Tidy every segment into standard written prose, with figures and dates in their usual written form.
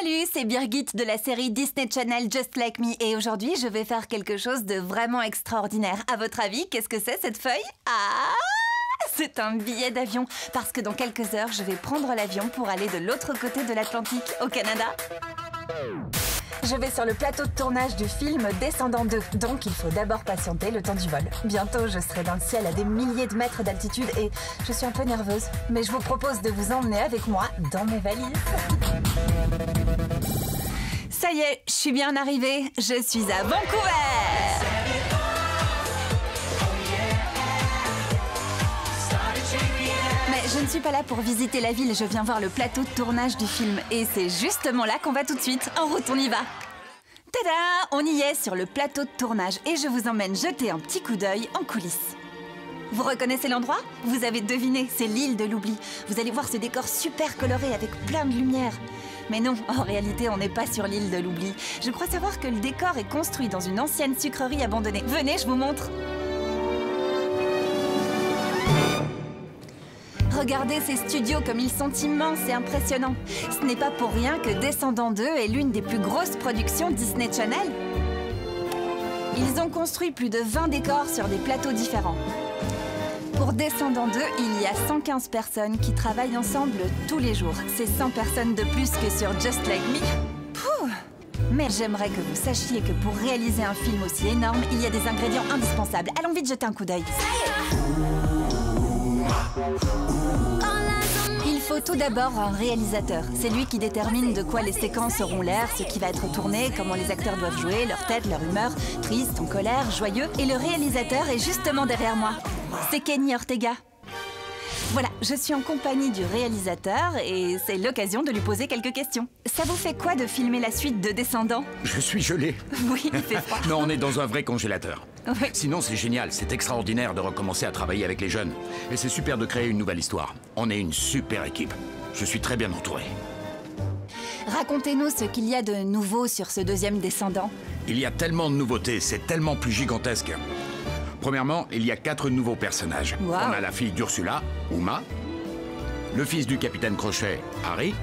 Salut, c'est Birgit de la série Disney Channel Just Like Me et aujourd'hui je vais faire quelque chose de vraiment extraordinaire. À votre avis, qu'est-ce que c'est cette feuille? Ah, c'est un billet d'avion parce que dans quelques heures je vais prendre l'avion pour aller de l'autre côté de l'Atlantique, au Canada. Je vais sur le plateau de tournage du film Descendants 2, donc il faut d'abord patienter le temps du vol. Bientôt, je serai dans le ciel à des milliers de mètres d'altitude et je suis un peu nerveuse. Mais je vous propose de vous emmener avec moi dans mes valises. Ça y est, je suis bien arrivée. Je suis à Vancouver. Mais je ne suis pas là pour visiter la ville, je viens voir le plateau de tournage du film. Et c'est justement là qu'on va tout de suite. En route, on y va. Tada! On y est sur le plateau de tournage et je vous emmène jeter un petit coup d'œil en coulisses. Vous reconnaissez l'endroit? Vous avez deviné, c'est l'île de l'oubli. Vous allez voir ce décor super coloré avec plein de lumière. Mais non, en réalité, on n'est pas sur l'île de l'oubli. Je crois savoir que le décor est construit dans une ancienne sucrerie abandonnée. Venez, je vous montre. Regardez ces studios comme ils sont immenses et impressionnants. Ce n'est pas pour rien que Descendants 2 est l'une des plus grosses productions Disney Channel. Ils ont construit plus de 20 décors sur des plateaux différents. Pour Descendants 2, il y a 115 personnes qui travaillent ensemble tous les jours. C'est 100 personnes de plus que sur Just Like Me. Pouh! Mais j'aimerais que vous sachiez que pour réaliser un film aussi énorme, il y a des ingrédients indispensables. Allons vite jeter un coup d'œil. Il faut tout d'abord un réalisateur. C'est lui qui détermine de quoi les séquences auront l'air, ce qui va être tourné, comment les acteurs doivent jouer, leur tête, leur humeur, triste, en colère, joyeux. Et le réalisateur est justement derrière moi. C'est Kenny Ortega. Voilà, je suis en compagnie du réalisateur et c'est l'occasion de lui poser quelques questions. Ça vous fait quoi de filmer la suite de Descendants? Je suis gelé. Oui, il fait froid. Non, on est dans un vrai congélateur. Oui. Sinon, c'est génial, c'est extraordinaire de recommencer à travailler avec les jeunes. Et c'est super de créer une nouvelle histoire. On est une super équipe. Je suis très bien entouré. Racontez-nous ce qu'il y a de nouveau sur ce deuxième Descendant. Il y a tellement de nouveautés, c'est tellement plus gigantesque. Premièrement, il y a 4 nouveaux personnages. Wow. On a la fille d'Ursula, Uma, le fils du capitaine Crochet, Harry,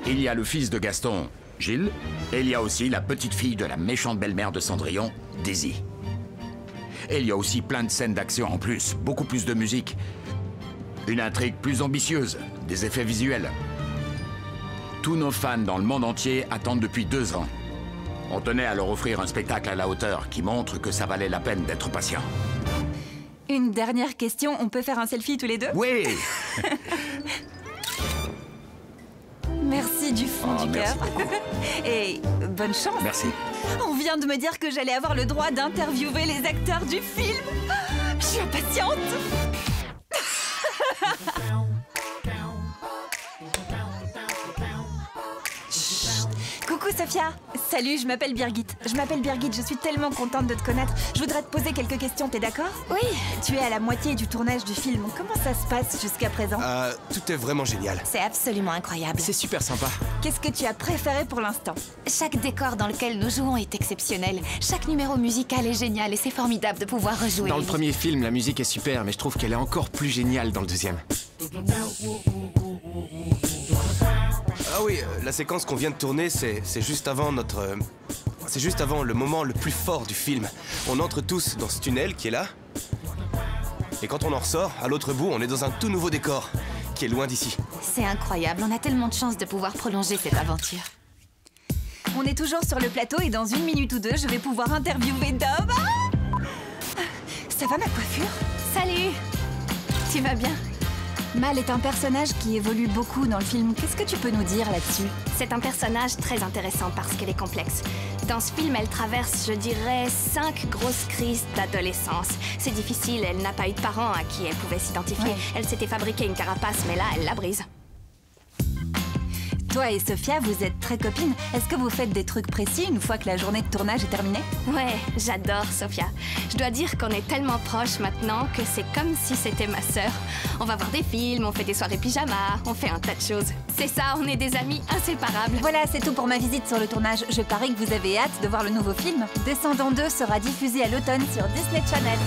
il y a le fils de Gaston, Gilles, et il y a aussi la petite fille de la méchante belle-mère de Cendrillon, Daisy. Et il y a aussi plein de scènes d'action en plus, beaucoup plus de musique, une intrigue plus ambitieuse, des effets visuels. Tous nos fans dans le monde entier attendent depuis 2 ans. On tenait à leur offrir un spectacle à la hauteur qui montre que ça valait la peine d'être patient. Une dernière question, on peut faire un selfie tous les deux? Oui! Merci du fond du cœur. Merci beaucoup. Et bonne chance. Merci. On vient de me dire que j'allais avoir le droit d'interviewer les acteurs du film. Je suis impatiente. Chut. Coucou Sophia. Salut, je m'appelle Birgit. Je suis tellement contente de te connaître. Je voudrais te poser quelques questions, t'es d'accord? Oui. Tu es à la moitié du tournage du film. Comment ça se passe jusqu'à présent? Tout est vraiment génial. C'est absolument incroyable. C'est super sympa. Qu'est-ce que tu as préféré pour l'instant? Chaque décor dans lequel nous jouons est exceptionnel. Chaque numéro musical est génial et c'est formidable de pouvoir rejouer. Dans le premier film, la musique est super, mais je trouve qu'elle est encore plus géniale dans le deuxième. Ah oui, la séquence qu'on vient de tourner, c'est juste avant notre... c'est juste avant le moment le plus fort du film. On entre tous dans ce tunnel qui est là. Et quand on en ressort, à l'autre bout, on est dans un tout nouveau décor, qui est loin d'ici. C'est incroyable, on a tellement de chance de pouvoir prolonger cette aventure. On est toujours sur le plateau et dans 1 minute ou 2, je vais pouvoir interviewer Dove. Ah, ça va ma coiffure? Salut! Tu vas bien? Mal est un personnage qui évolue beaucoup dans le film. Qu'est-ce que tu peux nous dire là-dessus? C'est un personnage très intéressant parce qu'elle est complexe. Dans ce film, elle traverse, je dirais, 5 grosses crises d'adolescence. C'est difficile, elle n'a pas eu de parents à qui elle pouvait s'identifier. Ouais. Elle s'était fabriqué une carapace, mais là, elle la brise. Toi et Sophia, vous êtes très copines. Est-ce que vous faites des trucs précis une fois que la journée de tournage est terminée? Ouais, j'adore Sophia. Je dois dire qu'on est tellement proches maintenant que c'est comme si c'était ma sœur. On va voir des films, on fait des soirées pyjama, on fait un tas de choses. C'est ça, on est des amis inséparables. Voilà, c'est tout pour ma visite sur le tournage. Je parie que vous avez hâte de voir le nouveau film. Descendants 2 sera diffusé à l'automne sur Disney Channel.